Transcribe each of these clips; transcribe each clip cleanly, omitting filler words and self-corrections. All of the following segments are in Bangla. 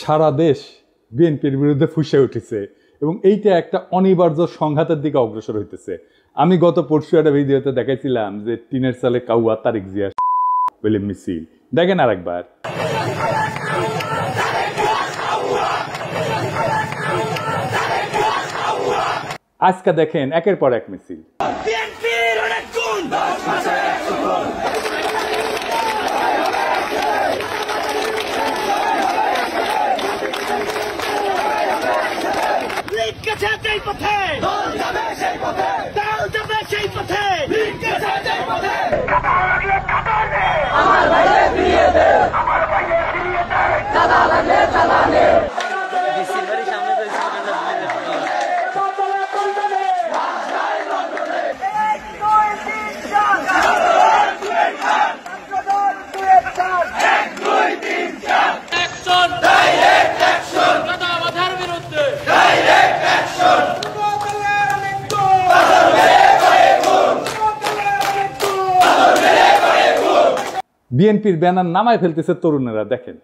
সারা দেশ বিএনপির বিরুদ্ধে ফুঁসে উঠেছে এবং এইটা একটা অনিবার্য সংঘাতের দিকে অগ্রসর হইতেছে। আমি গত পরশু একটা ভিডিওতে দেখাইছিলাম যে টিনের সালে কাউয়া তারিক জিয়া বলে মিছিল, দেখেন আর একবার। আজকে দেখেন একের পর এক মিছিল। বিএনপির ব্যানার নামায় ফেলতেছে তরুণেরা, দেখেন।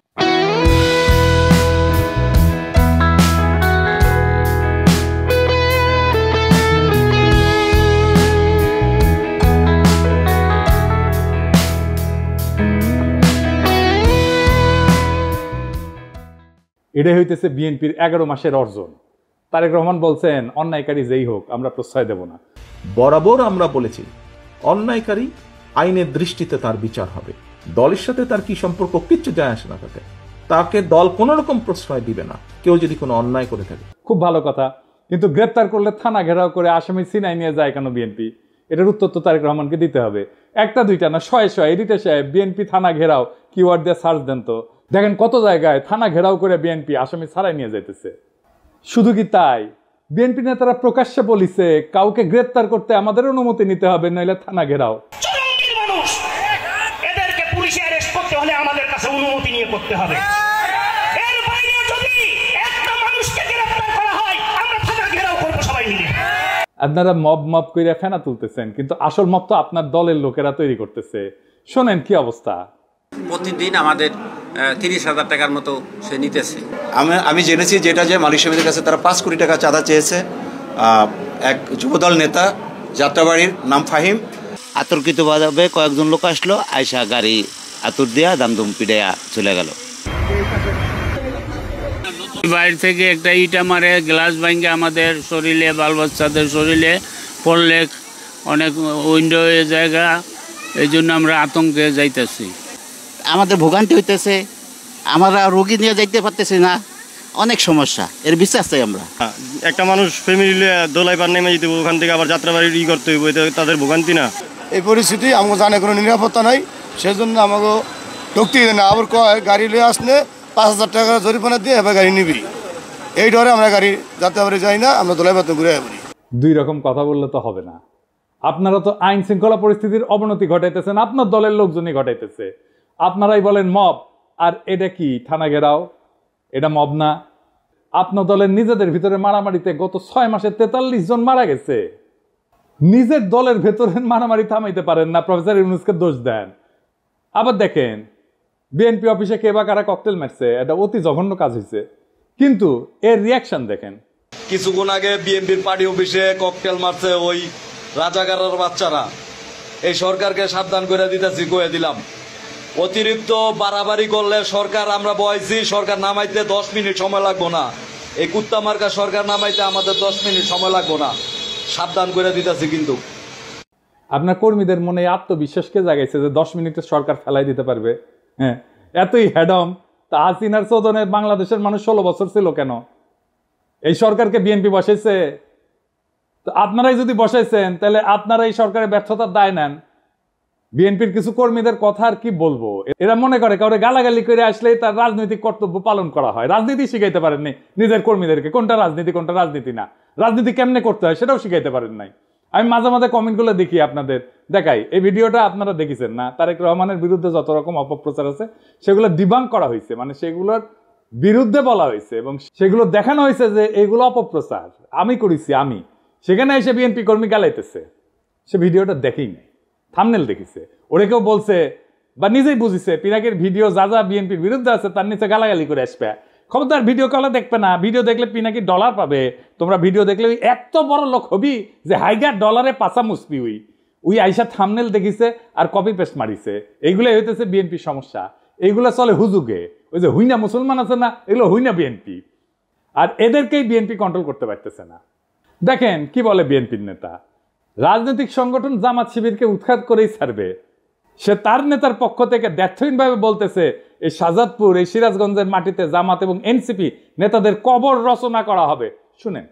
এটাই হইতেছে বিএনপির 11 মাসের অর্জন। তারেক রহমান বলছেন, অন্যায়কারী যেই হোক আমরা প্রশ্রয় দেব না। বরাবর আমরা বলেছি অন্যায়কারী আইনের দৃষ্টিতে তার বিচার হবে। দলের সাথে তার কি সম্পর্ক কিচ্ছু যায় আসে না, তাকে দল কোন রকম প্রশ্রয় দিবে না কেউ যদি কোনো অন্যায় করে থাকে। খুব ভালো কথা, কিন্তু গ্রেপ্তার করলে থানা ঘেরাও করে আসামি সিনাই নিয়ে যায় কেন বিএনপি? এটার উত্তর তো তারেক রহমানকে দিতে হবে। একটা দুইটা না, শয়ে শয়ে এডিটর সাহেব বিএনপি থানা ঘেরাও কিওয়ার্ড দিয়ে সার্চ দেন তো, দেখেন কত জায়গায় থানা ঘেরাও করে বিএনপি আসামি ছাড়াই নিয়ে যাইতেছে। শুধু কি তাই, বিএনপি নেতারা প্রকাশ্যে বলিছে কাউকে গ্রেপ্তার করতে আমাদের অনুমতি নিতে হবে, নইলে থানা ঘেরাও। আমাদের কাছে অনুমতি নিয়ে করতে হবে। এর বাইরে যদি একটা মানুষকে গ্রেফতার করা হয় আমরা থানা ঘেরাও করব সবাই মিলে। আপনারা মব কইরা ফেনা তুলতেছেন, কিন্তু আসল মব তো আপনার দলের লোকেরা তৈরি করতেছে। শোনেন কি অবস্থা। প্রতিদিন আমাদের 30,000 টাকার মতো সে নিতেছে। আমি জেনেছি যেটা যে মালিক সমিতির কাছে তারা 5 কোটি টাকা চাঁদা চেয়েছে। এক যুবদল নেতা যাত্রাবাড়ির নাম ফাহিম, আতর্কিতভাবে কয়েকজন লোক আসলো, আয়সা গাড়ি আতুর দিয়া দামদম পিড়াইয়া চলে গেল। বাইরে থেকে একটা ইটা মারে, গ্লাস ভাঙ্গে আমাদের শরীরে, বাল বাচ্চাদের শরীরে পড়লে অনেক উইন্ডো জায়গা, এই জন্য আমরা আতঙ্কে যাইতেছি। আমাদের ভোগান্তি হইতেছে, আমরা রোগী নিয়ে যাইতে পারতেছি না, অনেক সমস্যা। এর বিশ্বাস চাই আমরা। একটা মানুষ ফ্যামিলি দোলাই পার নেমে যেতে, ওখান থেকে আবার যাত্রাবাড়ি করতে হইব, তাদের ভোগান্তি না। এই পরিস্থিতি আমাকে জানে কোনো নিরাপত্তা নাই, সেজন্য আমাকে ঢুকতে না। আবার কয় গাড়ি লিয়ে আসলে 5,000 টাকা জরিমানা দিয়ে এবার গাড়ি নিবি, এই ডরে আমরা গাড়ি যাত্রাবাড়ি যাই না, আমরা দোলাই পাতে ঘুরে আসবি। দুই রকম কথা বললে তো হবে না। আপনারা তো আইন শৃঙ্খলা পরিস্থিতির অবনতি ঘটাইতেছেন, আপনার দলের লোকজনই ঘটাইতেছে। আপনারাই বলেন মব, আর এটা কি থানা ঘেরাও? এটা মব না। আপনার দলের নিজেদের ভিতরে মারামারিতে গত 6 মাসে 43 জন মারা গেছে। নিজের দলের ভেতরে মারামারি থামাইতে পারেন না, প্রফেসর ইউনূসকে দোষ দেন। আবার দেখেন বিএনপি অফিসে কে বা কারা ককটেল মারছে, এটা অতি জঘন্য কাজ হয়েছে, কিন্তু এর রিয়াকশন দেখেন। কিছুক্ষণ আগে বিএনপির পার্টি অফিসে ককটেল মারছে ওই রাজাকারের বাচ্চারা। এই সরকারকে সাবধান করে দিতেছি, কয়ে দিলাম অতিরিক্ত বাড়াবাড়ি করলে সরকার আমরা বয়সি, সরকার নামাইতে 10 মিনিট সময় লাগবো না। এই কুত্তা মার্কা সরকার নামাইতে আমাদের 10 মিনিট সময় লাগবো না, সাবধান করে দিতেছি। কিন্তু আপনার কর্মীদের মনে আত্মবিশ্বাসকে জাগাইছে যে 10 মিনিটে সরকার ফেলাই দিতে পারবে। হ্যাঁ, এতই হেডম। তা হাসিনার চোদনে বাংলাদেশের মানুষ 16 বছর ছিল কেন? এই সরকারকে বিএনপি বসাইছে। তো আপনারাই যদি বসাইছেন তাহলে আপনারা এই সরকারের ব্যর্থতার দায় নেন। বিএনপির কিছু কর্মীদের কথা আর কি বলবো, এরা মনে করে কাউরে গালাগালি করে আসলেই তার রাজনৈতিক কর্তব্য পালন করা হয়। রাজনীতি শিখাইতে পারেননি নিজের কর্মীদেরকে, কোনটা রাজনীতি কোনটা রাজনীতি না, রাজনীতি কেমনে করতে হয় সেটাও শিখাইতে পারেন নাই। আমি মাঝে মাঝে কমেন্টগুলো দেখি, আপনাদের দেখাই। এই ভিডিওটা আপনারা দেখেছেন না? তারেক রহমানের বিরুদ্ধে যত রকম অপপ্রচার আছে সেগুলো ডিবাঙ্ক করা হয়েছে, মানে সেগুলোর বিরুদ্ধে বলা হয়েছে এবং সেগুলো দেখানো হয়েছে যে এগুলো অপপ্রচার আমি করেছি। আমি সেখানে এসে বিএনপি কর্মী গালাইতেছে, সে ভিডিওটা দেখেই নাই, থাম্বনেল দেখিছে। ওরে কেউ বলছে বা নিজেই বুঝিছে পিনাকের ভিডিও যা যা বিএনপির বিরুদ্ধে আছে তার নিচে গালাগালি করে আসবে, খবরদার ভিডিও কলে দেখবে না, ভিডিও দেখলে পিনাকি ডলার পাবে। তোমরা ভিডিও দেখলে ওই এত বড় লোক হবি যে হাইগার ডলারে পাশা মুসবি ওই আইসা থামনেল দেখিছে আর কপি পেস্ট মারিছে। এইগুলোই হইতেছে বিএনপির সমস্যা। এইগুলো চলে হুজুগে, ওই যে হুইনা মুসলমান আছে না, এগুলো হুইনা বিএনপি, আর এদেরকেই বিএনপি কন্ট্রোল করতে পারতেছে না। দেখেন কি বলে বিএনপির নেতা, রাজনৈতিক সংগঠন জামাত শিবিরকে উৎখাত করেই ছাড়বে। সে তার নেতার পক্ষ থেকে দ্ব্যর্থহীনভাবে বলতেছে এই শাহজাদপুর, এই সিরাজগঞ্জের মাটিতে জামাত এবং এনসিপি নেতাদের কবর রচনা করা হবে। শুনেন,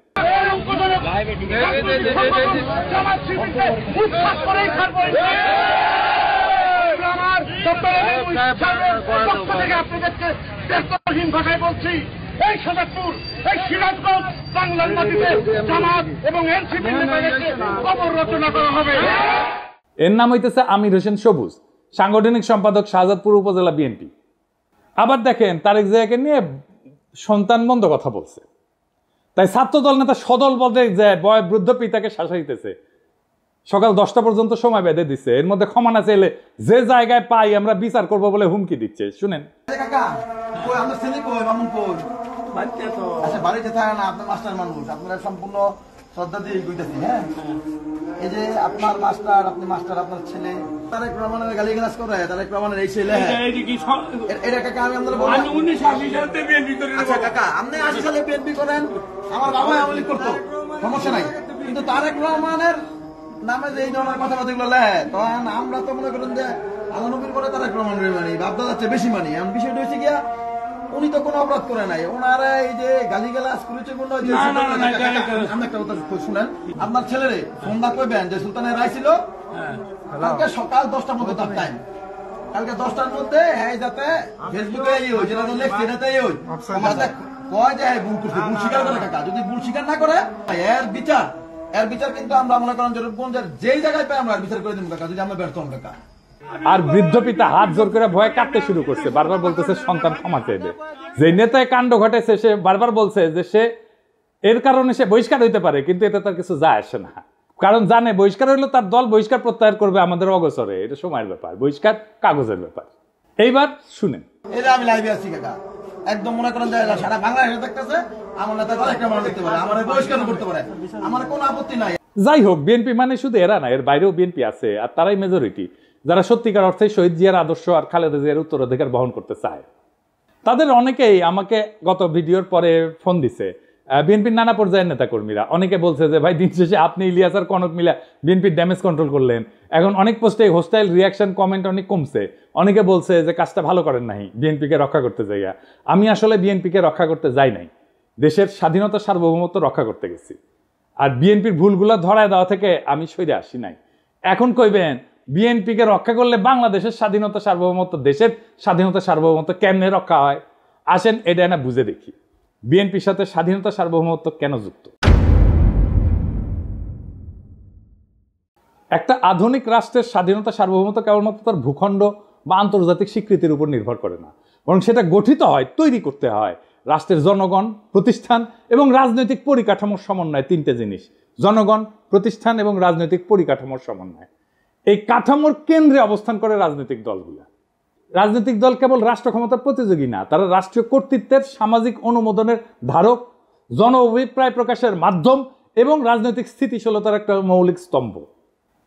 এই শাহজাদপুর, এই সিরাজগঞ্জ, বাংলার মাটিতে জামাত এবং এনসিপির নেতাদেরকে কবর রচনা করা হবে। এর নাম হইতেছে আমির হোসেন সবুজ, সাংগঠনিক সম্পাদক শাহজাদপুর উপজেলা বিএনপি। আবার দেখেন তারেক জিয়াকে নিয়ে সন্তান বন্ধ কথা বলছে, তাই ছাত্রদল নেতা সদল বদলে যায় বয়োবৃদ্ধ পিতাকে শাসাইতেছে। সকাল 10টা পর্যন্ত সময় বেঁধে দিচ্ছে, এর মধ্যে ক্ষমা না চাইলে যে জায়গায় পাই আমরা বিচার করবো বলে হুমকি দিচ্ছে। শুনেন, বাড়িতে থাকে না, আপনার মাস্টার মানুষ, আপনারা সম্পূর্ণ শ্রদ্ধা দিয়ে গইতেছি। হ্যাঁ, এই যে আপনার মাস্টার, আপনি মাস্টার, আপনার ছেলে তারেক রহমানের গালিগালাজ করে, তারেক রহমানের এই ছেলে, এটা কাকা আমি আপনাদের বলবো। আচ্ছা কাকা, আপনি 80 সালে বিএনপি করেন, আমার বাবা আওয়ামী লীগ করতো, সমস্যা নাই, কিন্তু তারেক রহমানের নামে যে এই ধরনের কথাবার্তাগুলো লেয়, তখন আমরা তো মনে করেন যে আলানবীর করে তারেক রহমানের মানি, বাপদা যাচ্ছে বেশি মানি। এমন বিষয়টা হয়েছে গিয়া উনি তো কোনো অপরাধ করে নাই, ওনারা এই যে গালিগালাজ করেছে বললো। আমি একটা কথা শুনেন, আপনার ছেলেরে ফোন না করবেন যে সুলতানের রায় ছিল কালকে সকাল 10টার মধ্যে তার টাইম, কালকে 10টার মধ্যে হ্যাঁ যাতে ফেসবুকে যেটা লেখছে এটাতেই কয় যে ভুল করছে, ভুল স্বীকার করে কাকা। যদি ভুল স্বীকার না করে এর বিচার কিন্তু আমরা মনে করেন যেই জায়গায় পাই আমরা বিচার করে দিব কাকা, যদি আমরা ব্যর্থ হন কাকা। আর বৃদ্ধ পিতা হাত জোর করে ভয়ে কাঁদতে শুরু করছে, বারবার বলতেছে সন্তান ক্ষমা চাইবে। যে নেতায় কাণ্ড ঘটেছে সে বারবার বলছে যে সে এর কারণে সে বহিষ্কার হইতে পারে, কিন্তু এতে তার কিছু যায় আসে না, কারণ জানে বহিষ্কার হইলে তার দল বহিষ্কার প্রত্যাহার করবে আমাদের অগোচরে। এটা সময়ের ব্যাপার, বহিষ্কার কাগজের ব্যাপার। এইবার শুনেন, এটা আমি লাইভে আছি কাকা, একদম মনে করেন যে সারা বাংলাদেশে দেখতেছে আমার নেতা একটা মানুষ দেখতে পারে, আমার বহিষ্কার করতে পারে, আমার কোনো আপত্তি নাই। যাই হোক, বিএনপি মানে শুধু এরা না, এর বাইরেও বিএনপি আছে, আর তারাই মেজরিটি যারা সত্যিকার অর্থে শহীদ জিয়ার আদর্শ আর খালেদা জিয়ার উত্তরাধিকার বহন করতে চায়। তাদের অনেকেই আমাকে গত ভিডিওর পরে ফোন দিছে, বিএনপির নানা পর্যায়ের নেতাকর্মীরা। অনেকে বলছে যে ভাই দিন শেষে আপনি ইলিয়াস আর কনক মিলা বিএনপির ড্যামেজ কন্ট্রোল করলেন। এখন অনেক পোস্টে হোস্টাইল রিয়াকশন কমেন্ট অনেক কমছে। অনেকে বলছে যে কাজটা ভালো করেন নাই, বিএনপিকে রক্ষা করতে যাইয়া। আমি আসলে বিএনপিকে রক্ষা করতে যাই নাই, দেশের স্বাধীনতা সার্বভৌমত্ব রক্ষা করতে গেছি। আর বিএনপির ভুলগুলো ধরায় দেওয়া থেকে আমি সরে আসি নাই। এখন কইবেন বিএনপিকে রক্ষা করলে বাংলাদেশের স্বাধীনতা সার্বভৌমত্ব, দেশের স্বাধীনতা সার্বভৌমত্ব কেমনে রক্ষা হয়? আসেন এটা না বুঝে দেখি, বিএনপির সাথে স্বাধীনতা সার্বভৌমত্ব কেন যুক্ত। একটা আধুনিক রাষ্ট্রের স্বাধীনতা সার্বভৌমত্ব কেবলমাত্র তার ভূখণ্ড বা আন্তর্জাতিক স্বীকৃতির উপর নির্ভর করে না, বরং সেটা গঠিত হয়, তৈরি করতে হয় রাষ্ট্রের জনগণ, প্রতিষ্ঠান এবং রাজনৈতিক পরিকাঠামোর সমন্বয়। তিনটে জিনিস, জনগণ, প্রতিষ্ঠান এবং রাজনৈতিক পরিকাঠামোর সমন্বয়। এই কাঠামোর কেন্দ্রে অবস্থান করে রাজনৈতিক দলগুলা। রাজনৈতিক দল কেবল রাষ্ট্র ক্ষমতার প্রতিযোগী না, তারা রাষ্ট্রীয় কর্তৃত্বের সামাজিক অনুমোদনের ধারক, জন অভিপ্রায় প্রকাশের মাধ্যম এবং রাজনৈতিক স্থিতিশীলতার একটা মৌলিক স্তম্ভ।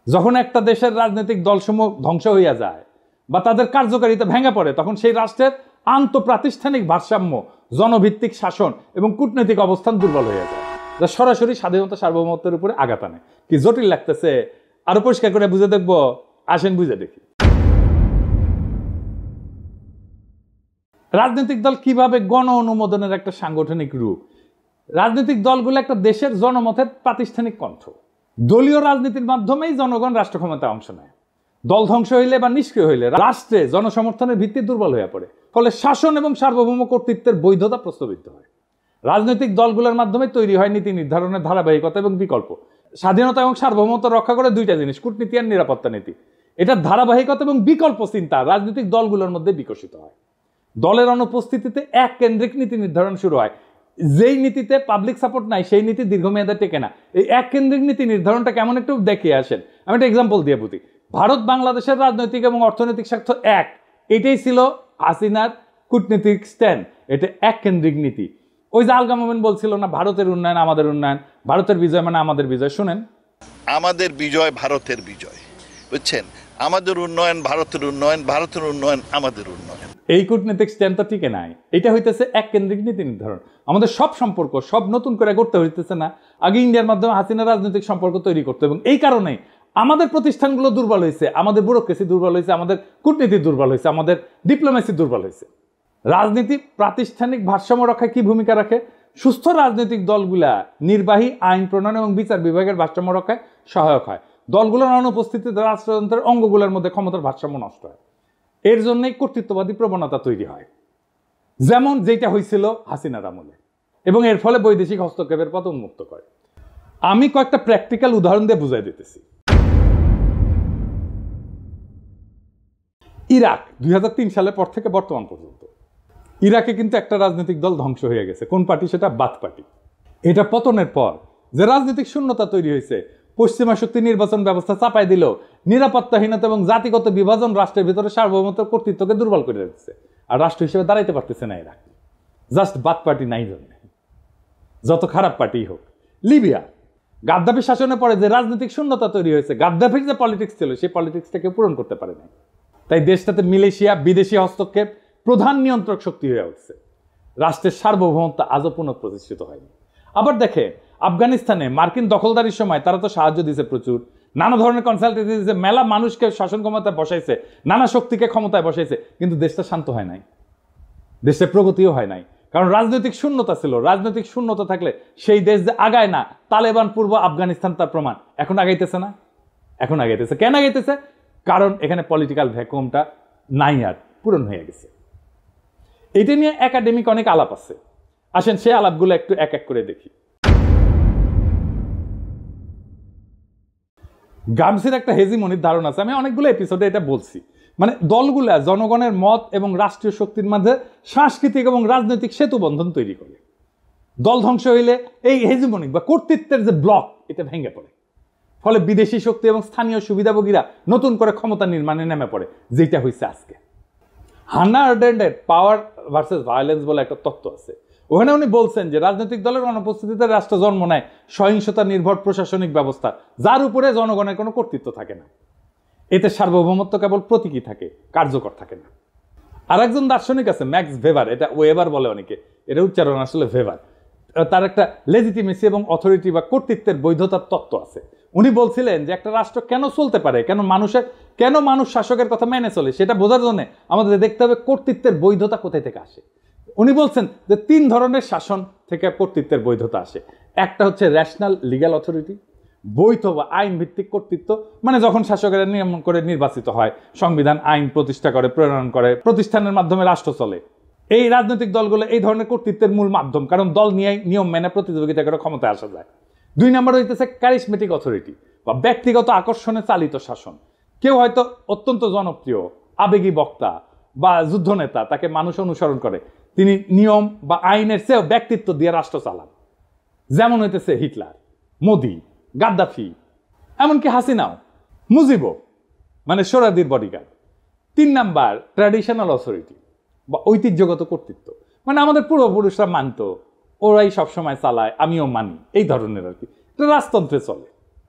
যখন একটা দেশের রাজনৈতিক দলসমূহ ধ্বংস হইয়া যায় বা তাদের কার্যকারিতা ভেঙে পড়ে, তখন সেই রাষ্ট্রের আন্তঃপ্রাতিষ্ঠানিক ভারসাম্য, জনভিত্তিক শাসন এবং কূটনৈতিক অবস্থান দুর্বল হয়ে যায়, যা সরাসরি স্বাধীনতা সার্বভৌমত্বের উপরে আঘাত আনে। কি জটিল লাগতেছে? আরো পরিষ্কার করে বুঝে দেখবো, আসেন বুঝে দেখি। রাজনৈতিক দল কিভাবে গণ অনুমোদনের একটা সাংগঠনিক রূপ। রাজনৈতিক দলগুলো একটা দেশের জনমতের প্রাতিষ্ঠানিক কণ্ঠ। দলীয় রাজনীতির মাধ্যমেই জনগণ রাষ্ট্র ক্ষমতায় অংশ নেয়। দল ধ্বংস হইলে বা নিষ্ক্রিয় হইলে রাষ্ট্রে জনসমর্থনের ভিত্তি দুর্বল হয়ে পড়ে, ফলে শাসন এবং সার্বভৌম কর্তৃত্বের বৈধতা প্রশ্নবিদ্ধ হয়। রাজনৈতিক দলগুলোর মাধ্যমে তৈরি হয় নীতি নির্ধারণের ধারাবাহিকতা এবং বিকল্প। স্বাধীনতা এবং সার্বভৌমত্ব রক্ষা করে দুইটা জিনিস, কূটনীতি আর নিরাপত্তা নীতি। এটা ধারাবাহিকতা এবং বিকল্প চিন্তা রাজনৈতিক দলগুলোর মধ্যে বিকশিত হয়। দলের অনুপস্থিতিতে এক কেন্দ্রিক নীতি নির্ধারণ শুরু হয়। যেই নীতিতে পাবলিক সাপোর্ট নাই সেই নীতি দীর্ঘমেয়াদে টেকে না। এই এক কেন্দ্রিক নীতি নির্ধারণটা কেমন একটু দেখিয়ে আসেন। আমি একটা এক্সাম্পল দিয়ে বুঝি। ভারত বাংলাদেশের রাজনৈতিক এবং অর্থনৈতিক স্বার্থ এক, এটাই ছিল হাসিনার কূটনীতিক স্ট্যান্ড। এটা এককেন্দ্রিক নীতি। ওই যে আলগা মোমেন বলছিল না, ভারতের উন্নয়ন আমাদের উন্নয়ন, ভারতের বিজয় মানে আমাদের বিজয়। শুনেন, আমাদের বিজয় ভারতের বিজয়, বুঝছেন? আমাদের উন্নয়ন ভারতের উন্নয়ন, ভারতের উন্নয়ন আমাদের উন্নয়ন। এই কূটনৈতিক স্ট্যান্ড তো টিকে নাই। এটা হইতেছে এককেন্দ্রিক নীতি নির্ধারণ। আমাদের সব সম্পর্ক সব নতুন করে গড়তে হইতেছে না, আগে ইন্ডিয়ার মাধ্যমে হাসিনা রাজনৈতিক সম্পর্ক তৈরি করতে, এবং এই কারণে আমাদের প্রতিষ্ঠানগুলো দুর্বল হয়েছে, আমাদের ব্যুরোক্রেসি দুর্বল হয়েছে, আমাদের কূটনীতি দুর্বল হয়েছে, আমাদের ডিপ্লোমেসি দুর্বল হয়েছে। রাজনীতি প্রাতিষ্ঠানিক ভারসাম্য রক্ষায় কি ভূমিকা রাখে? সুস্থ রাজনৈতিক দলগুলা নির্বাহী, আইন প্রণয়ন এবং বিচার বিভাগের ভারসাম্য রক্ষায় সহায়ক হয়। দলগুলোর অনুপস্থিতিতে রাষ্ট্রযন্ত্রের অঙ্গগুলোর মধ্যে ক্ষমতার ভারসাম্য নষ্ট হয়। এর জন্যই কর্তৃত্ববাদী প্রবণতা তৈরি হয়, যেমন যেটা হয়েছিল হাসিনার আমলে, এবং এর ফলে বৈদেশিক হস্তক্ষেপের পথ উন্মুক্ত করে। আমি কয়েকটা প্র্যাকটিক্যাল উদাহরণ দিয়ে বুঝাই দিতেছি। ইরাক 2003 সালের পর থেকে বর্তমান পর্যন্ত ইরাকে কিন্তু একটা রাজনৈতিক দল ধ্বংস হয়ে গেছে। কোন পার্টি? সেটা বাথ পার্টি। এটা পতনের পর যে রাজনৈতিক শূন্যতা তৈরি হয়েছে, পশ্চিমা শক্তি নির্বাচন ব্যবস্থা চাপাই দিল, নিরাপত্তাহীনতা এবং জাতিগত বিভাজন রাষ্ট্রের ভিতরে সার্বভৌমত্ব কর্তৃত্বকে দুর্বল করে দিচ্ছে, আর রাষ্ট্র হিসেবে দাঁড়াইতে পারতেছে না ইরাক। জাস্ট বাথ পার্টি নাই জন্য, যত খারাপ পার্টি হোক। লিবিয়া গাদ্দাফি শাসনের পরে যে রাজনৈতিক শূন্যতা তৈরি হয়েছে, গাদ্দাফির যে পলিটিক্স ছিল সেই পলিটিক্সটাকে পূরণ করতে পারে না। তাই দেশটাতে মিলেশিয়া, বিদেশি হস্তক্ষেপ প্রধান নিয়ন্ত্রক শক্তি হয়ে উঠছে। রাষ্ট্রের সার্বভৌমত্ব আজও পুনঃপ্রতিষ্ঠিত হয়নি। আবার দেখে আফগানিস্তানে মার্কিন দখলদারির সময় তারা তো সাহায্য দিয়েছে প্রচুর, নানা ধরনের কনসালটেন্সি দিয়েছে, মেলা মানুষকে শাসন ক্ষমতায় বসাইছে, নানা শক্তিকে ক্ষমতায় বসাইছে, কিন্তু দেশটা শান্ত হয় নাই, দেশের প্রগতিও হয় নাই, কারণ রাজনৈতিক শূন্যতা ছিল। রাজনৈতিক শূন্যতা থাকলে সেই দেশ যে আগায় না, তালেবান পূর্ব আফগানিস্তান তার প্রমাণ। এখন আগাইতেছে না, এখন আগাইতেছে। কেন আগাইতেছে? কারণ এখানে পলিটিক্যাল ভ্যাকুয়ামটা নাই, আর পূরণ হয়ে গেছে। এটা নিয়ে একাডেমিক অনেক আলাপ আছে, আসেন সেই আলাপগুলো একটু এক এক করে দেখি। গামসির একটা হেজিমনির ধারণা আছে, আমি অনেকগুলো এপিসোডে এটা বলছি। মানে দলগুলা জনগণের মত এবং রাষ্ট্রীয় শক্তির মধ্যে সাংস্কৃতিক এবং রাজনৈতিক সেতু বন্ধন তৈরি করে। দল ধ্বংস হইলে এই হেজিমনিক বা কর্তৃত্বের যে ব্লক, এটা ভেঙে পড়ে। ফলে বিদেশি শক্তি এবং স্থানীয় সুবিধাভোগীরা নতুন করে ক্ষমতা নির্মাণে নেমে পড়ে, যেটা হয়েছে আজকে। হান্না আরেন্ডের পাওয়ার ভার্সেস ভায়োলেন্স বলে একটা তত্ত্ব আছে। ওখানে উনি বলছেন যে রাজনৈতিক দলের অনুপস্থিতিতে রাষ্ট্র জন্ম নেয় সহিংসতা নির্ভর প্রশাসনিক ব্যবস্থা, যার উপরে জনগণের কোনো কর্তৃত্ব থাকে না। এতে সার্বভৌমত্ব কেবল প্রতীকী থাকে, কার্যকর থাকে না। আর একজন দার্শনিক আছে ম্যাক্স ভেবার, এটা ওয়েবার বলে অনেকে, এটা উচ্চারণ আসলে ভেবার। তার একটা লেজিটিমেসি এবং অথরিটি বা কর্তৃত্বের বৈধতার তত্ত্ব আছে। উনি বলছিলেন যে একটা রাষ্ট্র কেন চলতে পারে, কেন মানুষ শাসকের কথা মেনে চলে, সেটা বোঝার জন্য আমাদের দেখতে হবে কর্তৃত্বের বৈধতা কোথায় থেকে আসে। উনি বলছেন যে 3 ধরনের শাসন থেকে কর্তৃত্বের বৈধতা আসে। একটা হচ্ছে ন্যাশনাল লিগ্যাল অথরিটি, বৈধ বা আইন ভিত্তিক কর্তৃত্ব, মানে যখন শাসকেরা নিয়ম করে নির্বাচিত হয়, সংবিধান আইন প্রতিষ্ঠা করে, প্রণয়ন করে, প্রতিষ্ঠানের মাধ্যমে রাষ্ট্র চলে। এই রাজনৈতিক দলগুলো এই ধরনের কর্তৃত্বের মূল মাধ্যম, কারণ দল নিয়ে নিয়ম মেনে প্রতিযোগিতা করে ক্ষমতায় আসা যায়। 2 নম্বর হইতেছে ক্যারিসমেটিক অথরিটি বা ব্যক্তিগত আকর্ষণে চালিত শাসন। কেউ হয়তো অত্যন্ত জনপ্রিয়, আবেগী বক্তা বা যুদ্ধনেতা, তাকে মানুষ অনুসরণ করে, তিনি নিয়ম বা আইনের চেয়েও ব্যক্তিত্ব দিয়ে রাষ্ট্র চালান। যেমন হইতেছে হিটলার, মোদি, গাদ্দাফি, এমনকি হাসিনাও, মুজিবও, মানে সোহরাওয়ার্দীর বডিগার্ড। 3 নাম্বার ট্র্যাডিশনাল অথরিটি বা ঐতিহ্যগত কর্তৃত্ব, মানে আমাদের পূর্বপুরুষরা মানত, ওরাই সবসময় চালায়, আমিও মানি, এই ধরনের আর কি। এটা রাজতন্ত্রে চলে,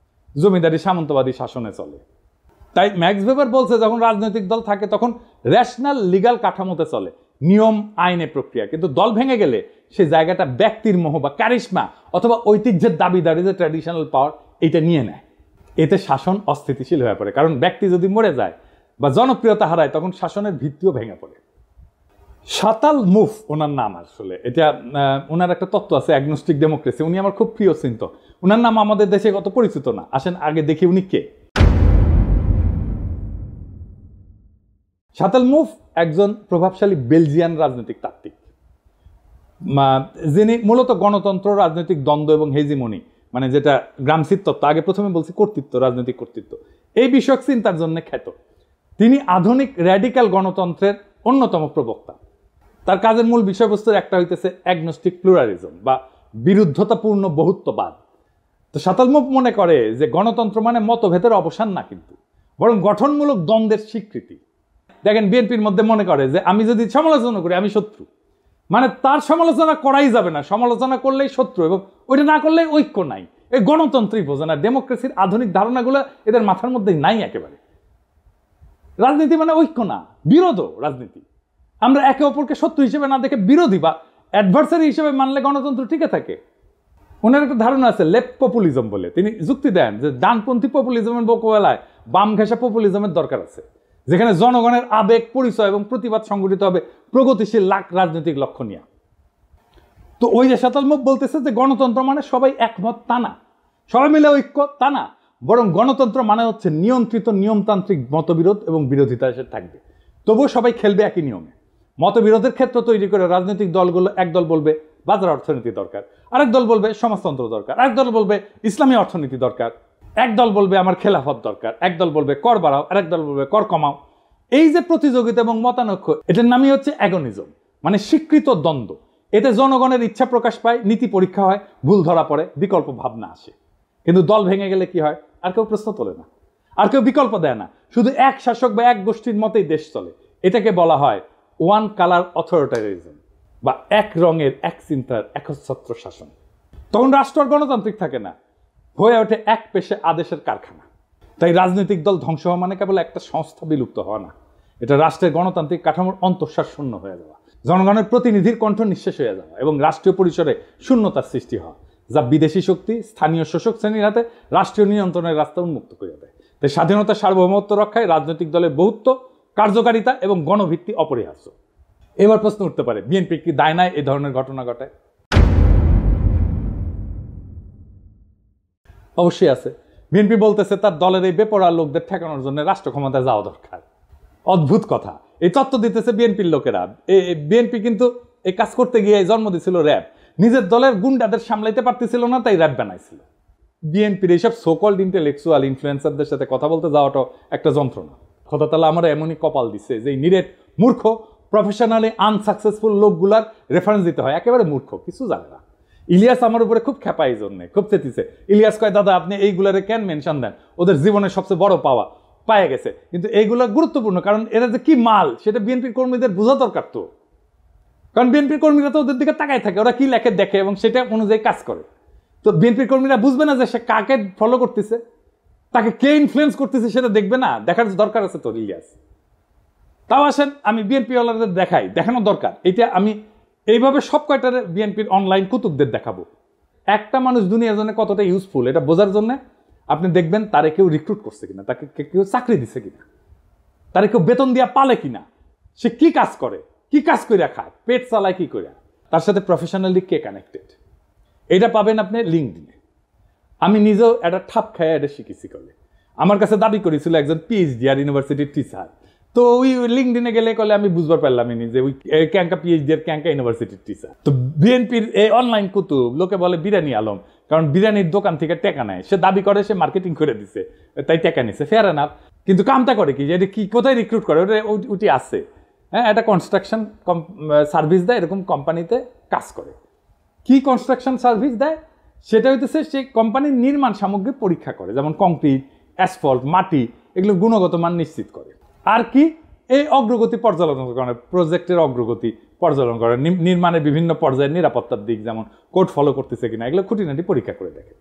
জমিদারি সামন্তবাদী শাসনে চলে। তাই ম্যাক্স ভেবার বলছে যখন রাজনৈতিক দল থাকে তখন রেশনাল লিগ্যাল কাঠামোতে চলে, নিয়ম আইনে প্রক্রিয়া, কিন্তু দল ভেঙে গেলে সেই জায়গাটা ব্যক্তির মোহ বা ক্যারিশমা অথবা ঐতিহ্যের দাবিদারি, যে ট্র্যাডিশনাল পাওয়ার, এইটা নিয়ে নেয়। এতে শাসন অস্থিতিশীল হয়ে পড়ে, কারণ ব্যক্তি যদি মরে যায় বা জনপ্রিয়তা হারায় তখন শাসনের ভিত্তিও ভেঙে পড়ে। শাতাল মুফ ওনার নাম, আসলে এটা ওনার একটা তত্ত্ব আছে অ্যাগনোস্টিক ডেমোক্রেসি। উনি আমার খুব প্রিয় চিন্তক। ওনার নাম আমাদের দেশে কত পরিচিত না, আসেন আগে দেখি উনি কে। শাতাল মুফ একজন প্রভাবশালী বেলজিয়ান রাজনৈতিক তাত্ত্বিক, যিনি মূলত গণতন্ত্র, রাজনৈতিক দ্বন্দ্ব এবং হেজিমনি, মানে যেটা গ্রামসির তত্ত্ব, আগে প্রথমে বলছি কর্তৃত্ব, রাজনৈতিক কর্তৃত্ব, এই বিষয়ক চিন্তার জন্য খ্যাত। তিনি আধুনিক র্যাডিক্যাল গণতন্ত্রের অন্যতম প্রবক্তা। তার কাজের মূল বিষয়বস্তুর একটা হইতেছে অ্যাগনোস্টিক প্লুরালিজম বা বিরুদ্ধতাপূর্ণ বহুত্ববাদ। তো শাতাল মুফ মনে করে যে গণতন্ত্র মানে মতভেদের অবসান না, কিন্তু বরং গঠনমূলক দ্বন্দ্বের স্বীকৃতি। দেখেন বিএনপির মধ্যে মনে করে যে আমি যদি সমালোচনা করি আমি শত্রু, মানে তার সমালোচনা করাই যাবে না, সমালোচনা করলেই শত্রু, এবং ওইটা না করলে ঐক্য নাই। এই গণতন্ত্রই বোঝে না, ডেমোক্রেসির আধুনিক ধারণাগুলো এদের মাথার মধ্যেই নাই একেবারে। রাজনীতি মানে ঐক্য না, বিরোধ রাজনীতি। আমরা একে অপরকে শত্রু হিসেবে না দেখে বিরোধী বা অ্যাডভার্সারি হিসেবে মানলে গণতন্ত্র টিকে থাকে। ওনার একটা ধারণা আছে লেফট পপুলিজম বলে, তিনি যুক্তি দেন যে ডানপন্থী পপুলিজমের মোকাবেলায় বাম ঘেঁষা পপুলিজমের দরকার আছে, যেখানে জনগণের আবেগ, পরিচয় এবং প্রতিবাদ সংগঠিত হবে প্রগতিশীল রাজনৈতিক লক্ষ্য নিয়ে। তো ওই যে শতালমুখ বলতেছে যে গণতন্ত্র মানে সবাই একমত তা না, সবাই মিলে ঐক্য তা না, বরং গণতন্ত্র মানে হচ্ছে নিয়ন্ত্রিত নিয়মতান্ত্রিক মতবিরোধ এবং বিরোধিতা এসে থাকবে, তবুও সবাই খেলবে একই নিয়মে। মতবিরোধের ক্ষেত্র তৈরি করে রাজনৈতিক দলগুলো, এক দল বলবে বাজার অর্থনীতি দরকার, আরেক দল বলবে সমাজতন্ত্র দরকার, আরেক দল বলবে ইসলামী অর্থনীতি দরকার, এক দল বলবে আমার খেলাফত দরকার, এক দল বলবে কর বাড়াও, আরেক দল বলবে কর কমাও। এই যে প্রতিযোগিতা এবং মতানৈক্য, এটার নামই হচ্ছে অ্যাগনিজম, মানে স্বীকৃত দ্বন্দ্ব। এতে জনগণের ইচ্ছা প্রকাশ পায়, নীতি পরীক্ষা হয়, ভুল ধরা পড়ে, বিকল্প ভাবনা আসে। কিন্তু দল ভেঙে গেলে কি হয়? আর কেউ প্রশ্ন তোলে না, আর কেউ বিকল্প দেয় না, শুধু এক শাসক বা এক গোষ্ঠীর মতেই দেশ চলে। এটাকে বলা হয় ওয়ান কালার অথরিটারিজম, বা এক রঙের এক চিন্তার একচ্ছত্র শাসন। তখন রাষ্ট্র আর গণতান্ত্রিক থাকে না, হয়ে ওঠে এক পেশে আদেশের কারখানা। তাই রাজনৈতিক দল ধ্বংস হওয়া মানে কেবল একটা সংস্থা বিলুপ্ত হওয়া না, এটা রাষ্ট্রের গণতান্ত্রিক কাঠামোর অন্তঃসার শূন্য হয়ে যাওয়া, জনগণের প্রতিনিধির কণ্ঠ নিঃশেষ হয়ে যাওয়া এবং রাষ্ট্রীয় পরিসরে শূন্যতার সৃষ্টি হওয়া, যা বিদেশি শক্তি স্থানীয় শোষক শ্রেণীর হাতে রাষ্ট্রীয় নিয়ন্ত্রণের রাস্তা উন্মুক্ত করে দেয়। তাই স্বাধীনতা, সার্বভৌমত্ব রক্ষায় রাজনৈতিক দলের বহুত্ব, কার্যকারিতা এবং গণভিত্তি অপরিহার্য। এবার প্রশ্ন উঠতে পারে, বিএনপি কি দায় নাই এই ধরনের ঘটনা ঘটায়? অবশ্যই আছে। বিএনপি বলতেছে তার দলের এই বেপরোয়া লোকদের ঠেকানোর জন্য রাষ্ট্র ক্ষমতায় যাওয়া দরকার। অদ্ভুত কথা, এই তত্ত্ব দিতেছে বিএনপির লোকেরা। বিএনপি কিন্তু এই কাজ করতে গিয়ে জন্ম দিয়েছিল র্যাব, নিজের দলের গুন্ডাদের সামলাইতে পারতেছিল না, তাই র্যাব বানাইছিল। বিএনপির এইসব সোকল্ড ইন্টেলেকচুয়াল ইনফ্লুয়েন্সারদের সাথে কথা বলতে যাওয়াটাও একটা যন্ত্রণা। খোদা তাআলা আমরা এমনই কপাল দিচ্ছে যে নিরেট মূর্খ প্রফেশনালি আনসাকসেসফুল লোকগুলার রেফারেন্স দিতে হয়, একেবারে মূর্খ, কিছু জানে না। ইলিয়াস আমার উপরে খুব খেপা, এই জন্যে খুব চেতিছে। ইলিয়াস কয়, দাদা আপনি এইগুলারে কেন মেনশন দেন? ওদের জীবনের সবচেয়ে বড় পাওয়া পায়ে গেছে, কিন্তু এইগুলা গুরুত্বপূর্ণ, কারণ এরা যে কি মাল সেটা বিএনপির কর্মীদের বোঝা দরকার। তো কারণ বিএনপির কর্মীরা তো ওদের দিকে তাকায় থাকে, ওরা কি লেখে দেখে এবং সেটা অনুযায়ী কাজ করে। তো বিএনপির কর্মীরা বুঝবে না যে সে কাকে ফলো করতেছে, তাকে কে ইনফ্লুয়েন্স করতেছে, সেটা দেখবে না, দেখার দরকার আছে তোর ইলিয়াস। তাও আসেন আমি বিএনপি ওয়ালাদের দেখাই, দেখানো দরকার। এটা আমি এইভাবে সব কয়টার বিএনপির অনলাইন কুতুবদের দেখাবো। একটা মানুষ দুনিয়ার জন্য কতটা ইউজফুল এটা বোঝার জন্য আপনি দেখবেন তারে কেউ রিক্রুট করছে কিনা, তাকে কেউ চাকরি দিচ্ছে কিনা, তারে কেউ বেতন দিয়া পালে কিনা, সে কি কাজ করে, কি কাজ করে খায়, পেট চালায় কি করে, তার সাথে প্রফেশনালি কে কানেক্টেড, এটা পাবেন আপনি লিঙ্কডইনে। আমি নিজেও একটা ঠাপ খায় এটা শিখেছি করলে। আমার কাছে দাবি করেছিল একজন পিএইচডি আর ইউনিভার্সিটির টিচার, তো ওই লিঙ্কডইনে গেলে কলে আমি বুঝবার পারলাম যে ওই ক্যাঙ্কা পিএইচডি আর ক্যাঙ্কা ইউনিভার্সিটির টিচার। তো বিএনপির এই অনলাইন কুতুব লোকে বলে বিরিয়ানি আলম, কারণ বিরিয়ানির দোকান থেকে টেকা নেয়, সে দাবি করে সে মার্কেটিং করে দিছে তাই টেকা নিছে, ফেয়ার এনাফ। কিন্তু কামটা করে কি, যে কি কোথায় রিক্রুট করে, ওটা ওটি আছে। হ্যাঁ, একটা কনস্ট্রাকশন সার্ভিস দেয়, এরকম কোম্পানিতে কাজ করে। কি কনস্ট্রাকশন সার্ভিস দেয় সেটা হইতেছে সেই কোম্পানির নির্মাণ সামগ্রী পরীক্ষা করে, যেমন কংক্রিট, অ্যাসফল্ট, মাটি, এগুলো গুণগত মান নিশ্চিত করে। আর কি, এই অগ্রগতি পর্যালোচনা করে, প্রজেক্টের অগ্রগতি পর্যালোচনা করে, নির্মাণের বিভিন্ন পর্যায়ের নিরাপত্তার দিক, যেমন কোড ফলো করতেছে কিনা, এগুলো খুঁটিনাটি পরীক্ষা করে দেখে।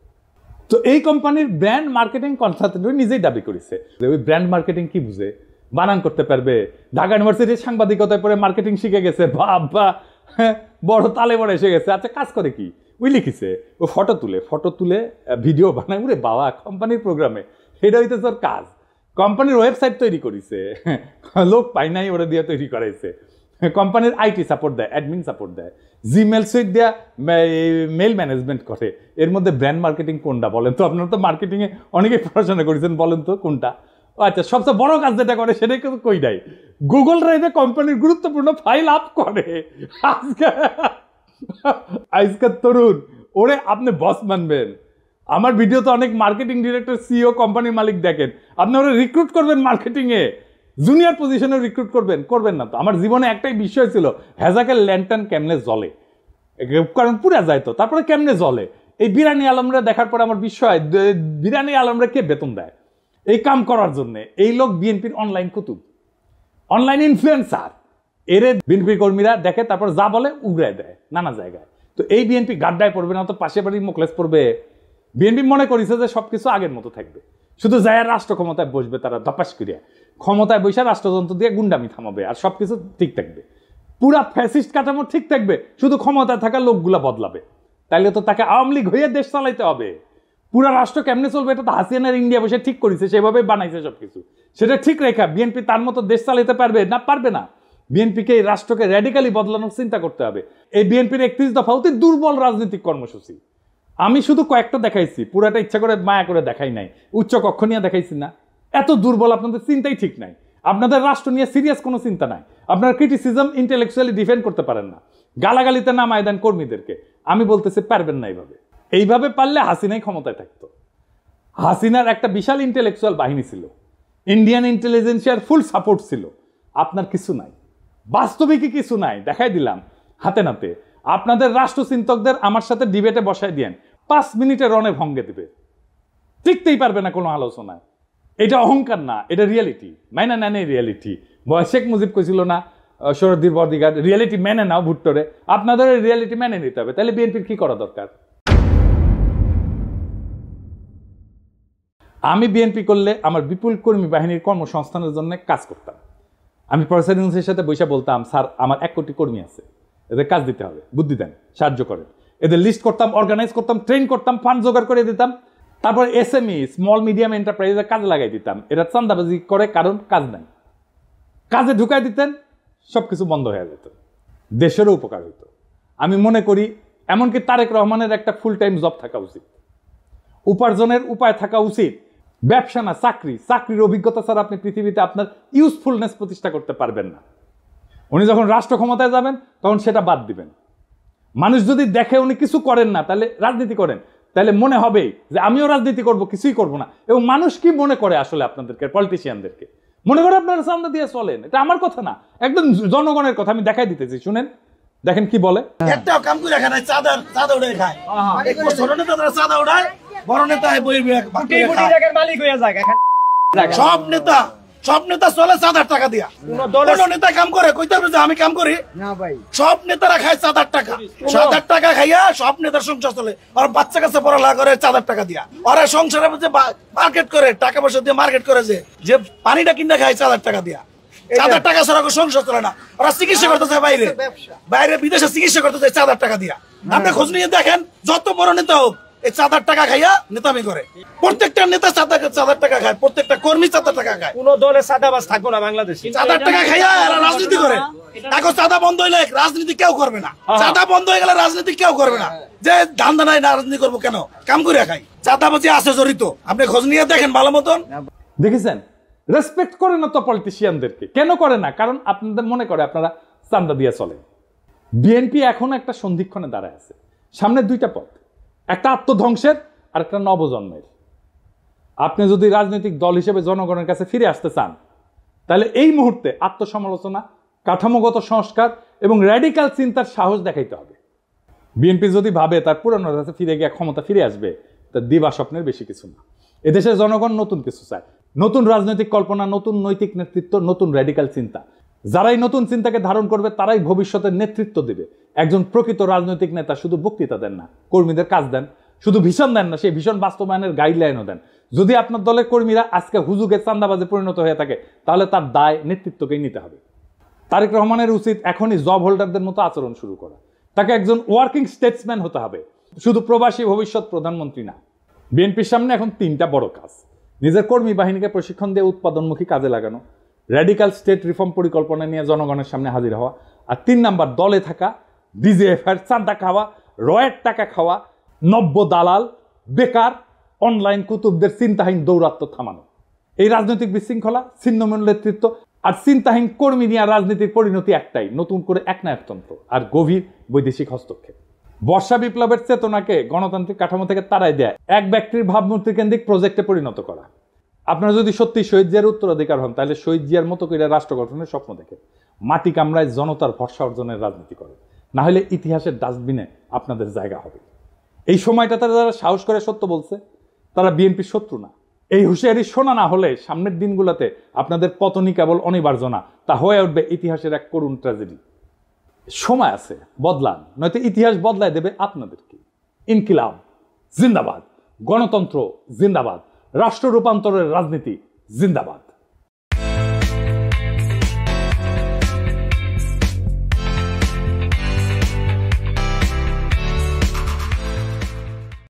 তো এই কোম্পানির ব্র্যান্ড মার্কেটিং কনসালটেন্ট নিজেই দাবি করেছে যে ওই ব্র্যান্ড মার্কেটিং কি বুঝে, বানান করতে পারবে, ঢাকা ইউনিভার্সিটির সাংবাদিকতায় পরে মার্কেটিং শিখে গেছে, বাবা বড় তালে বড় এসে গেছে। আচ্ছা, কাজ করে কি, ওই লিখিছে ও ফটো তুলে ভিডিও বানায়, উরে বাবা, কোম্পানির প্রোগ্রামে, এটা হইতেছে ওর কাজ। কোম্পানির ওয়েবসাইট তৈরি করেছে, লোক পাই নাই, ওরা দিয়ে তৈরি করাইছে। কোম্পানির আইটি সাপোর্ট দেয়, অ্যাডমিন সাপোর্ট দেয়, জিমেল সুইট দেয়া মেল ম্যানেজমেন্ট করে। এর মধ্যে ব্র্যান্ড মার্কেটিং কোনটা বলেন তো? আপনারা তো মার্কেটিংয়ে অনেকেই পড়াশোনা করেছেন, বলেন তো কোনটা? আচ্ছা, সবচেয়ে বড় কাজ যেটা করে সেটাই কিন্তু কই নাই, গুগল ড্রাইভে কোম্পানির গুরুত্বপূর্ণ ফাইল আপ করে। আজকের তরুণ, ওরে আপনি বস মানবেন? আমার ভিডিও তো অনেক মার্কেটিং ডিরেক্টর, সিইও, কোম্পানির মালিক দেখেন, আপনি ওরা রিক্রুট করবেন মার্কেটিংয়ে, জুনিয়র পজিশনে রিক্রুট করবেন না তো। আমার জীবনে একটাই বিষয় ছিল, হ্যাজাকের ল্যান্টার্ন কেমনে জ্বলে, কারণ পুরা যায় তো, তারপরে কেমনে জ্বলে। এই বিরানি আলমরা দেখার পরে আমার বিষয়, বিরানি আলমরা কে বেতন দেয় এই কাম করার জন্য? এই লোক বিএনপির অনলাইন কুতুব, অনলাইন ইনফ্লুয়েন্সার, এরে বিএনপি কর্মীরা দেখে, তারপর যা বলে উগড়ায় দেয় নানা জায়গায়। তো এই বিএনপি গাড্ডায় পড়বে না, তো পাশে বাড়ি মোকলেস পড়বে। বিএনপি মনে করেছে যে সবকিছু আগের মতো থাকবে, শুধু যায় রাষ্ট্র ক্ষমতায় বসবে, তারা ধপাস করিয়া ক্ষমতায় বসে রাষ্ট্রযন্ত্র দিয়ে গুন্ডামি থামাবে, আর সবকিছু ঠিক থাকবে, পুরা ফ্যাসিস্ট কাঠামো ঠিক থাকবে, শুধু ক্ষমতায় থাকা লোকগুলা বদলাবে। তাইলে তো তাকে আওয়ামী লীগ হয়ে দেশ চালাইতে হবে। পুরা রাষ্ট্র কেমনে চলবে এটা তো হাসিনার ইন্ডিয়া বসে ঠিক করেছে, সেভাবে বানাইছে সবকিছু। সেটা ঠিক রেখা বিএনপি তার মতো দেশ চালাইতে পারবে না? পারবে না। বিএনপিকে এই রাষ্ট্রকে র্যাডিক্যালি বদলানোর চিন্তা করতে হবে। এই বিএনপির 31 দফা অতি দুর্বল রাজনৈতিক কর্মসূচি। আমি শুধু কয়েকটা দেখাইছি, পুরাটা ইচ্ছা করে মায়া করে দেখাই নাই। উচ্চ কক্ষ নিয়ে দেখাইছি না? এত দুর্বল, আপনাদের চিন্তাই ঠিক নাই। আপনাদের রাষ্ট্র নিয়ে সিরিয়াস কোনো চিন্তা নাই। আপনারা ক্রিটিসিজম ইন্টেলেকচুয়ালি ডিফেন্ড করতে পারেন না, গালাগালিতে নামায় দেন কর্মীদেরকে। আমি বলতেছি পারবেন না। এইভাবে পারলে হাসিনাই ক্ষমতায় থাকতো। হাসিনার একটা বিশাল ইন্টেলেকচুয়াল বাহিনী ছিল, ইন্ডিয়ান ইন্টেলিজেন্সিয়ার ফুল সাপোর্ট ছিল। আপনার কিছু নাই, বাস্তবিকই কিছু নাই। দেখাই দিলাম হাতে নাতে। আপনাদের রাষ্ট্রচিন্তকদের আমার সাথে ডিবেটে বসায় দিয়েন, 5 মিনিটে রণে ভঙ্গে দিবে, টিকতেই পারবে না কোনো আলোচনায়। এটা অহংকার না, এটা রিয়েলিটি। মাইনা নেন এই রিয়েলিটি। শেখ মুজিব কইছিল না শরদ্দীর বদিগার, রিয়েলিটি মেনে নাও ভুট্টোরে। আপনাদের রিয়েলিটি মেনে নিতে হবে। তাহলে বিএনপির কি করা দরকার? আমি বিএনপি করলে আমার বিপুল কর্মী বাহিনীর কর্মসংস্থানের জন্য কাজ করতাম। আমি প্রফেসর ইউনূসের সাথে বসে বলতাম, স্যার আমার 1 কোটি কর্মী আছে, এদের কাজ দিতে হবে, বুদ্ধি দেন, সাহায্য করেন। এদের লিস্ট করতাম, অর্গানাইজ করতাম, ট্রেন করতাম, ফান্ড জোগাড় করে দিতাম। তারপর এসএমই স্মল মিডিয়াম এন্টারপ্রাইজে কাজে লাগাই দিতাম। এরা চান্দাবাজি করে, কারণ কাজ নাই। কাজে ঢুকাই দিতেন, সবকিছু বন্ধ হয়ে যেত, দেশেরও উপকার হইতো। আমি মনে করি এমনকি তারেক রহমানের একটা ফুল টাইম জব থাকা উচিত, উপার্জনের উপায় থাকা উচিত। ব্যবসা না, চাকরি। চাকরির অভিজ্ঞতা ছাড়া আপনি পৃথিবীতে আপনার ইউজফুলনেস প্রতিষ্ঠা করতে পারবেন না। উনি যখন রাষ্ট্র ক্ষমতায় যাবেন তখন সেটা বাদ দিবেন। মানুষ যদি দেখে উনি কিছু করেন না, তাহলে রাজনীতি করেন, তাহলে মনে হবে যে আমিও রাজনীতি করব, কিছুই করব না। এবং মানুষ কি মনে করে আসলে আপনাদেরকে, পলিটিশিয়ানদেরকে মনে করে আপনারা সামনে দিয়ে চলেন। এটা আমার কথা না, একদম জনগণের কথা। আমি দেখাই দিতেছি, শুনেন, দেখেন কি বলে। একটা কাম করে খায়, চাঁদা উড়ে খায়। ছোট নেতা চাঁদা উড়ায়, বড় নেতা মালিক হয়ে যায়। সব নেতা চলে 4,000 টাকা দিয়া। কোন নেতা কাম করে কইতে হবে যে আমি কাম করি না ভাই? সব নেতারা খায় 4,000 টাকা। 4,000 টাকা খাইয়া সব নেতার সংসার চলে। আর বাচ্চা কাছে পড়ালেখা করে 4,000 টাকা দিয়া। ওরা সংসারে যে মার্কেট করে, টাকা পয়সা দিয়ে মার্কেট করে, যে পানিটা কিনে খায় 4,000 টাকা দিয়া। 4,000 টাকা ছাড়া সংসার চলে না। ওরা চিকিৎসা করতে যায় বাইরে বিদেশে চিকিৎসা করতে যায় 4,000 টাকা দিয়া। আপনি খোঁজ নিয়ে দেখেন, যত বড় নেতা হোক এই 4,000 টাকা খাইয়া নেতামি করে। প্রত্যেকটা নেতা 4,000 টাকা খায়, প্রত্যেকটা কর্মী 4,000 টাকা খায়। কোন দলে চাঁদাবাজ থাকবো না বাংলাদেশে। 4,000 টাকা খাইয়া এরা রাজনীতি করে। এখন চাঁদা বন্ধ হইলে রাজনীতি কেউ করবে না। চাঁদা বন্ধ হয়ে গেলে রাজনীতি কেউ করবে না। যে ধান্দা নাই, রাজনীতি করবো কেন? কাম করে খাই। চাঁদাবাজি আছে জড়িত, আপনি খোঁজ নিয়ে দেখেন ভালো মতন। দেখেছেন, রেসপেক্ট করে না তো পলিটিশিয়ানদেরকে। কেন করে না? কারণ আপনাদের মনে করে আপনারা চান্দা দিয়ে চলেন। বিএনপি এখন একটা সন্ধিক্ষণে দাঁড়ায় আছে। সামনে 2টা পথ, একটা আত্মধ্বংসের আর একটা নবজন্মের। আপনি যদি রাজনৈতিক দল হিসেবে জনগণের কাছে ফিরে আসতে চান, তাহলে এই মুহূর্তে আত্মসমালোচনা, কাঠামোগত সংস্কার এবং র্যাডিক্যাল চিন্তার সাহস দেখাইতে হবে। বিএনপি যদি ভাবে তার পুরনো কাছে ফিরে গিয়ে ক্ষমতা ফিরে আসবে, তার দিবা স্বপ্নের বেশি কিছু না। এদেশের জনগণ নতুন কিছু চায়, নতুন রাজনৈতিক কল্পনা, নতুন নৈতিক নেতৃত্ব, নতুন র্যাডিক্যাল চিন্তা। যারাই নতুন চিন্তাকে ধারণ করবে তারাই ভবিষ্যতের নেতৃত্ব দেবে। একজন প্রকৃত রাজনৈতিক নেতা শুধু বক্তৃতা দেন না, কর্মীদের কাজ দেন। শুধু ভীষণ দেন না, সেই ভীষণ বাস্তবায়নের গাইডলাইনও দেন। যদি আপনার দলের কর্মীরা আজকে হুজুগে চান্দাবাজে পরিণত হয়ে থাকে, তাহলে তার দায় নেতৃত্বকেই নিতে হবে। তারেক রহমানের উচিত এখনই জব হোল্ডারদের মতো আচরণ শুরু করা। তাকে একজন ওয়ার্কিং স্টেটসম্যান হতে হবে, শুধু প্রবাসী ভবিষ্যৎ প্রধানমন্ত্রী না। বিএনপির সামনে এখন 3টা বড় কাজ: নিজের কর্মী বাহিনীকে প্রশিক্ষণ দিয়ে উৎপাদনমুখী কাজে লাগানো, র্যাডিক্যাল স্টেট রিফর্ম পরিকল্পনা নিয়ে জনগণের সামনে হাজির হওয়া, আর 3 নাম্বার দলে থাকা ডিজিএফআর চাঁদা খাওয়া, রয়ের টাকা খাওয়া, নব্য দালাল, বেকার, অনলাইন কুতুবদের চিন্তাহীন দৌরাত্ম্য থামানো। এই রাজনৈতিক বিশৃঙ্খলা, ছিন্নমূল নেতৃত্ব আর চিন্তাহীন কর্মী নিয়ে রাজনীতির পরিণতি একটাই, নতুন করে একনায়কতন্ত্র আর গভীর বৈদেশিক হস্তক্ষেপ। বর্ষা বিপ্লবের চেতনাকে গণতান্ত্রিক কাঠামো থেকে তাড়াই দেয় এক ব্যক্তির ভাবমূর্তি কেন্দ্রিক প্রজেক্টে পরিণত করা। আপনারা যদি সত্যি শহীদ জিয়ার উত্তরাধিকার হন, তাহলে শহীদ জিয়ার মতো করে রাষ্ট্র গঠনের স্বপ্ন দেখে মাটি কামড়ায় জনতার ভরসা অর্জনের রাজনীতি করে। না হলে ইতিহাসের ডাস্টবিনে আপনাদের জায়গা হবে। এই সময়টা তারা যারা সাহস করে সত্য বলছে, তারা বিএনপির শত্রু না, এই হুঁশিয়ারি শোনা না হলে সামনের দিনগুলোতে আপনাদের পতনই কেবল অনিবার্য না, তা হয়ে উঠবে ইতিহাসের এক করুণ ট্র্যাজেডি। সময় আছে, বদলান, নয়তো ইতিহাস বদলায় দেবে আপনাদেরকে। ইনকিলাব জিন্দাবাদ, গণতন্ত্র জিন্দাবাদ, রাষ্ট্র রূপান্তরের রাজনীতি জিন্দাবাদ।